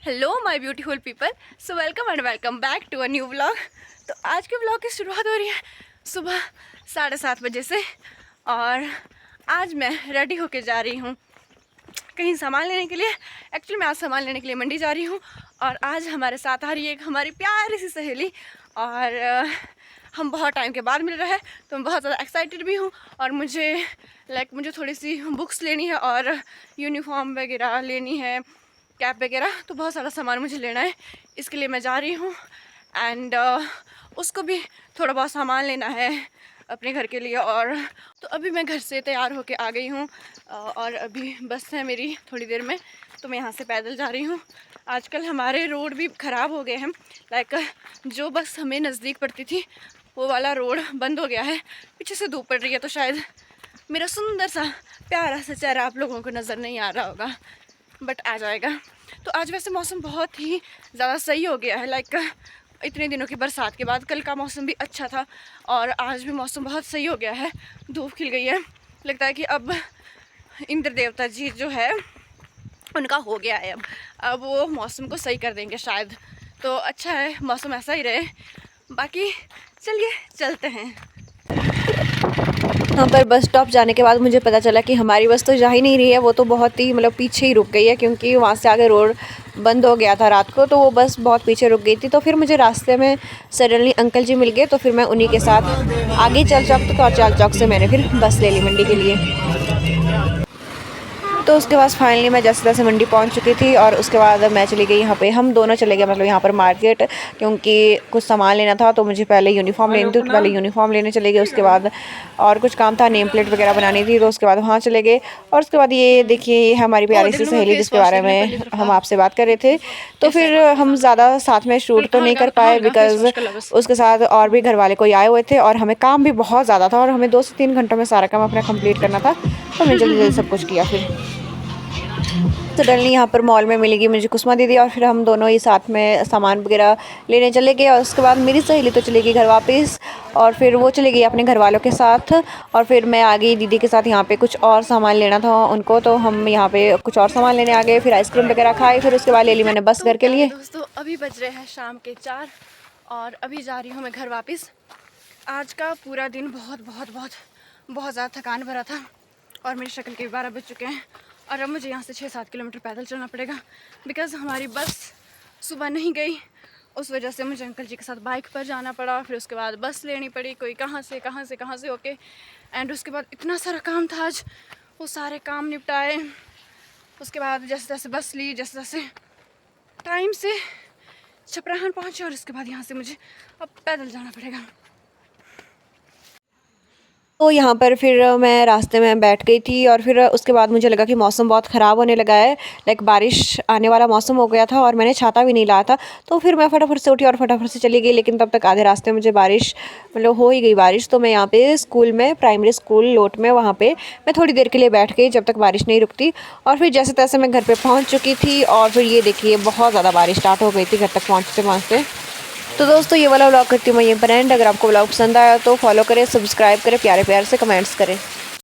Hello my beautiful people, so welcome and welcome back to a new vlog. तो आज के vlog की शुरुआत हो रही है सुबह 7:30 बजे से। और आज मैं रेडी होके जा रही हूँ कहीं सामान लेने के लिए। एक्चुअली मैं आज सामान लेने के लिए मंडी जा रही हूँ और आज हमारे साथ आ रही है एक हमारी प्यारी सी सहेली। और हम बहुत टाइम के बाद मिल रहे हैं तो मैं बहुत ज़्यादा एक्साइटेड भी हूँ। और मुझे थोड़ी सी बुक्स लेनी है और यूनिफॉर्म वगैरह लेनी है, कैप वगैरह, तो बहुत सारा सामान मुझे लेना है। इसके लिए मैं जा रही हूँ एंड उसको भी थोड़ा बहुत सामान लेना है अपने घर के लिए। और तो अभी मैं घर से तैयार होके आ गई हूँ और अभी बस है मेरी थोड़ी देर में, तो मैं यहाँ से पैदल जा रही हूँ। आजकल हमारे रोड भी ख़राब हो गए हैं, लाइक जो बस हमें नज़दीक पड़ती थी वो वाला रोड बंद हो गया है। पीछे से धूप पड़ रही है तो शायद मेरा सुंदर सा प्यारा सा चेहरा आप लोगों को नज़र नहीं आ रहा होगा, बट आ जाएगा। तो आज वैसे मौसम बहुत ही ज़्यादा सही हो गया है, लाइक इतने दिनों की बरसात के बाद कल का मौसम भी अच्छा था और आज भी मौसम बहुत सही हो गया है। धूप खिल गई है, लगता है कि अब इंद्र देवता जी जो है उनका हो गया है, अब वो मौसम को सही कर देंगे शायद। तो अच्छा है, मौसम ऐसा ही रहे। बाकी चलिए चलते हैं। यहाँ पर बस स्टॉप जाने के बाद मुझे पता चला कि हमारी बस तो जा ही नहीं रही है, वो तो बहुत ही पीछे ही रुक गई है, क्योंकि वहाँ से आगे रोड बंद हो गया था रात को, तो वो बस बहुत पीछे रुक गई थी। तो फिर मुझे रास्ते में सडनली अंकल जी मिल गए, तो फिर मैं उन्हीं के साथ आगे चल चौक तक और चल चौक से मैंने फिर बस ले ली मंडी के लिए। तो उसके बाद फाइनली मैं जैसे तैसे मंडी पहुंच चुकी थी और उसके बाद मैं चली गई यहाँ पे, हम दोनों चले गए यहाँ पर मार्केट, क्योंकि कुछ सामान लेना था। तो मुझे पहले यूनिफॉर्म लेनी थी, तो पहले यूनिफॉर्म लेने चले गए। उसके बाद और कुछ काम था, नेम प्लेट वगैरह बनानी थी, तो उसके बाद वहाँ चले गए। और उसके बाद ये देखिए, ये हमारी प्यारी सी सहेली जिसके बारे में हम आपसे बात कर रहे थे। तो फिर हम ज़्यादा साथ में शूट तो नहीं कर पाए, बिकॉज़ उसके साथ और भी घर वाले कोई आए हुए थे और हमें काम भी बहुत ज़्यादा था और हमें 2 से 3 घंटों में सारा काम अपना कंप्लीट करना था। तो हमने जल्दी जल्दी सब कुछ किया। फिर सडनली यहाँ पर मॉल में मिलेगी मुझे कुसुमा दीदी, और फिर हम दोनों ही साथ में सामान वगैरह लेने चले गए। और उसके बाद मेरी सहेली तो चली गई घर वापस, और फिर वो चली गई अपने घर वालों के साथ, और फिर मैं आ गई दीदी के साथ। यहाँ पे कुछ और सामान लेना था उनको, तो हम यहाँ पे कुछ और सामान लेने आ गए। फिर आइसक्रीम वगैरह खाई, फिर उसके बाद ले ली मैंने बस घर के लिए। दोस्तों अभी बज रहे हैं शाम के 4 और अभी जा रही हूँ मैं घर वापस। आज का पूरा दिन बहुत बहुत बहुत बहुत ज़्यादा थकान भरा था और मेरी शक्ल के 12 बज चुके हैं और अब मुझे यहाँ से 6-7 किलोमीटर पैदल चलना पड़ेगा, बिकॉज़ हमारी बस सुबह नहीं गई। उस वजह से मुझे अंकल जी के साथ बाइक पर जाना पड़ा, फिर उसके बाद बस लेनी पड़ी, कोई कहाँ से होके। एंड उसके बाद इतना सारा काम था आज, वो सारे काम निपटाए। उसके बाद जैसे जैसे बस ली, जैसे जैसे टाइम से छपराहन पहुँचे, और उसके बाद यहाँ से मुझे अब पैदल जाना पड़ेगा। तो यहाँ पर फिर मैं रास्ते में बैठ गई थी और फिर उसके बाद मुझे लगा कि मौसम बहुत ख़राब होने लगा है, लाइक बारिश आने वाला मौसम हो गया था और मैंने छाता भी नहीं लाया था। तो फिर मैं फटाफट से उठी और फटाफट से चली गई, लेकिन तब तक आधे रास्ते में मुझे बारिश हो ही गई बारिश। तो मैं यहाँ पे स्कूल में, प्राइमरी स्कूल लोट में, वहाँ पर मैं थोड़ी देर के लिए बैठ गई जब तक बारिश नहीं रुकती। और फिर जैसे तैसे मैं घर पर पहुँच चुकी थी और फिर ये देखिए बहुत ज़्यादा बारिश स्टार्ट हो गई थी घर तक पहुँचते पहुँचते। तो दोस्तों ये वाला व्लॉग करती हूँ मैं यहीं पर एंड। अगर आपको व्लॉग पसंद आया तो फॉलो करें, सब्सक्राइब करें, प्यारे प्यार से कमेंट्स करें।